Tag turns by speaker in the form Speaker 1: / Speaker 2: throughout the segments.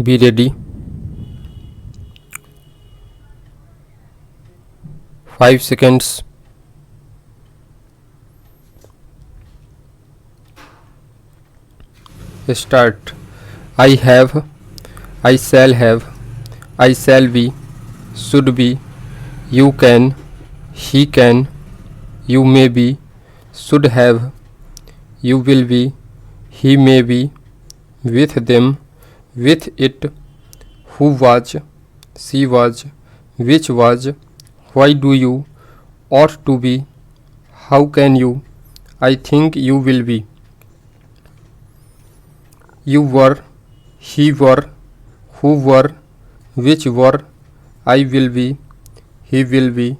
Speaker 1: Be ready. 5 seconds. Start. I have, I shall be, should be, you can, he can, you may be, should have, you will be, he may be, with them, with it, who was, she was, which was, why do you, ought to be, how can you, I think you will be. You were, he were, who were, which were, I will be, he will be,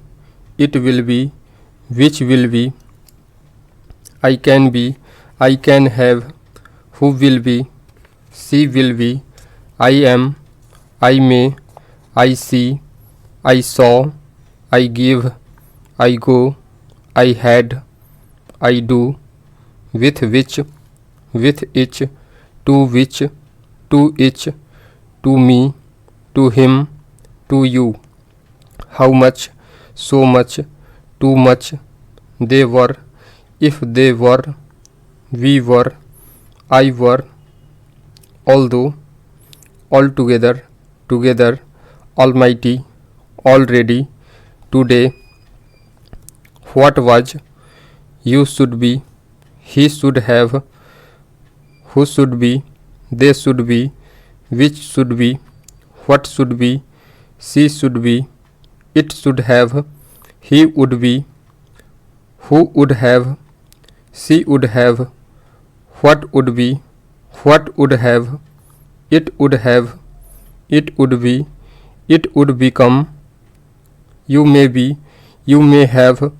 Speaker 1: it will be, which will be, I can have, who will be, she will be, I am, I may, I see, I saw, I give, I go, I had, I do, with which, with each, to which, to each, to me, to him, to you, how much, so much, too much, they were, if they were, we were, I were, although, altogether, together, almighty, already, today, what was, you should be, he should have, who should be, they should be, which should be, what should be, she should be, it should have, he would be, who would have, she would have, what would be, what would have, it would have, it would be, it would become, you may be, you may have,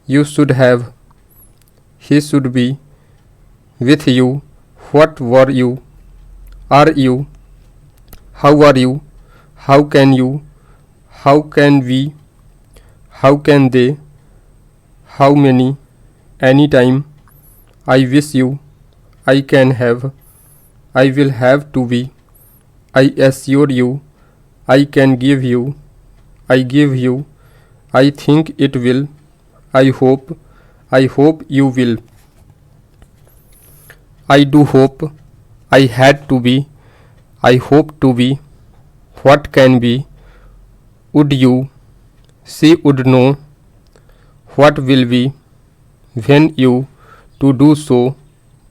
Speaker 1: you should have, he should be, with you, what were you, are you, how are you, how can you, how can we, how can they, how many, anytime, I wish you, I can have, I will have to be, I assure you, I can give you, I give you, I think it will, I hope you will, I do hope, I had to be, I hope to be, what can be, would you, she would know, what will be, when you, to do so,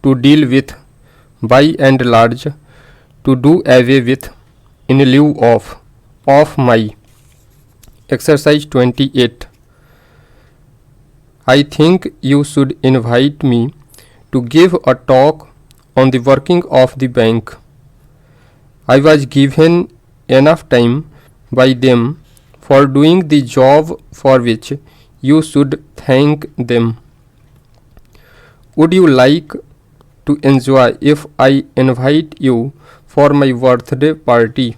Speaker 1: to deal with, by and large, to do away with, in lieu of my. Exercise 28. I think you should invite me to give a talk on the working of the bank. I was given enough time by them for doing the job for which you should thank them. Would you like to enjoy if I invite you for my birthday party?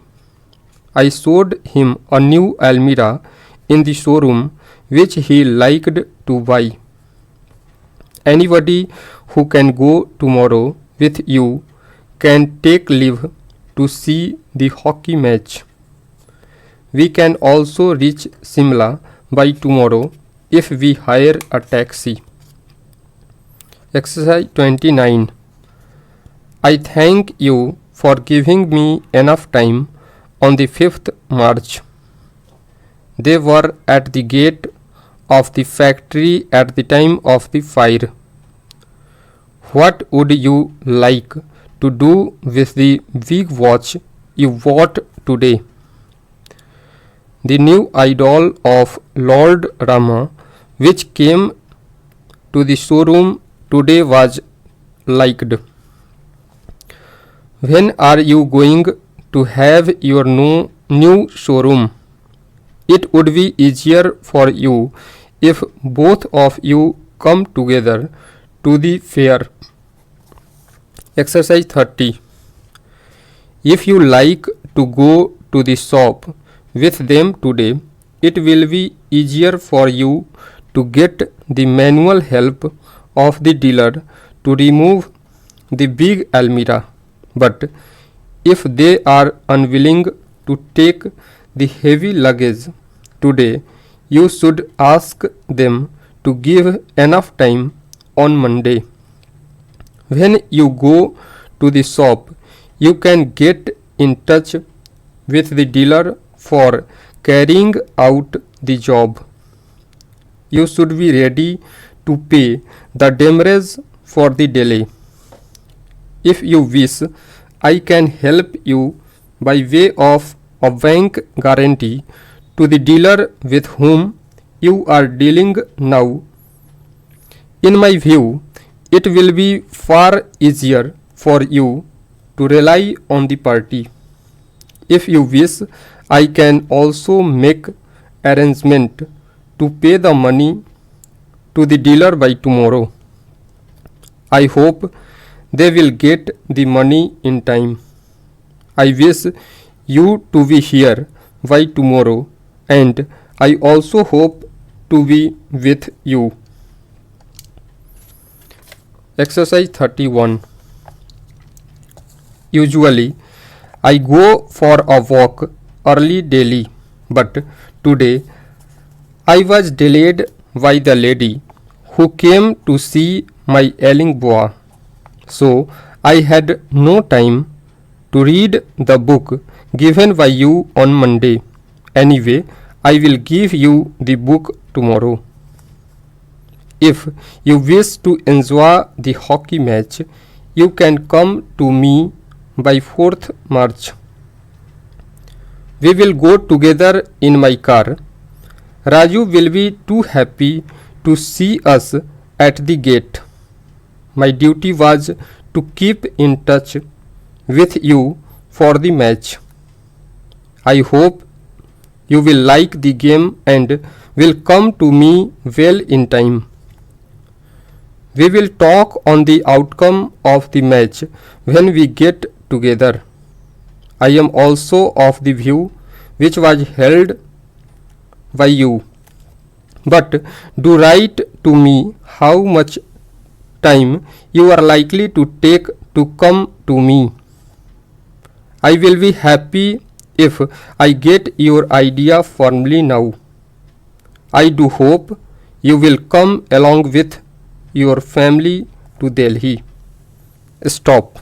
Speaker 1: I showed him a new Almira in the showroom which he liked to buy. Anybody who can go tomorrow with you can take leave to see the hockey match. We can also reach Simla by tomorrow if we hire a taxi. Exercise 29. I thank you for giving me enough time on the 5th March. They were at the gate of the factory at the time of the fire. What would you like to do with the big watch you bought today? The new idol of Lord Rama, which came to the showroom today, was liked. When are you going to have your new showroom? It would be easier for you if both of you come together to the fair. Exercise 30. If you like to go to the shop with them today, it will be easier for you to get the manual help of the dealer to remove the big Almira. But If they are unwilling to take the heavy luggage today, you should ask them to give enough time on Monday. When you go to the shop, you can get in touch with the dealer for carrying out the job. You should be ready to pay the demurrage for the delay. If you wish, I can help you by way of a bank guarantee to the dealer with whom you are dealing now. In my view, it will be far easier for you to rely on the party. If you wish, I can also make arrangement to pay the money to the dealer by tomorrow. I hope they will get the money in time. I wish you to be here by tomorrow, and I also hope to be with you. Exercise 31. Usually, I go for a walk early daily, but today I was delayed by the lady who came to see my ailing boy, so I had no time to read the book given by you on Monday. Anyway, I will give you the book tomorrow. If you wish to enjoy the hockey match, you can come to me by 4th March. We will go together in my car. Raju will be too happy to see us at the gate. My duty was to keep in touch with you for the match. I hope you will like the game and will come to me well in time. We will talk on the outcome of the match when we get together. I am also of the view which was held by you. But do write to me how much time you are likely to take to come to me. I will be happy if I get your idea firmly now. I do hope you will come along with your family to Delhi. Stop.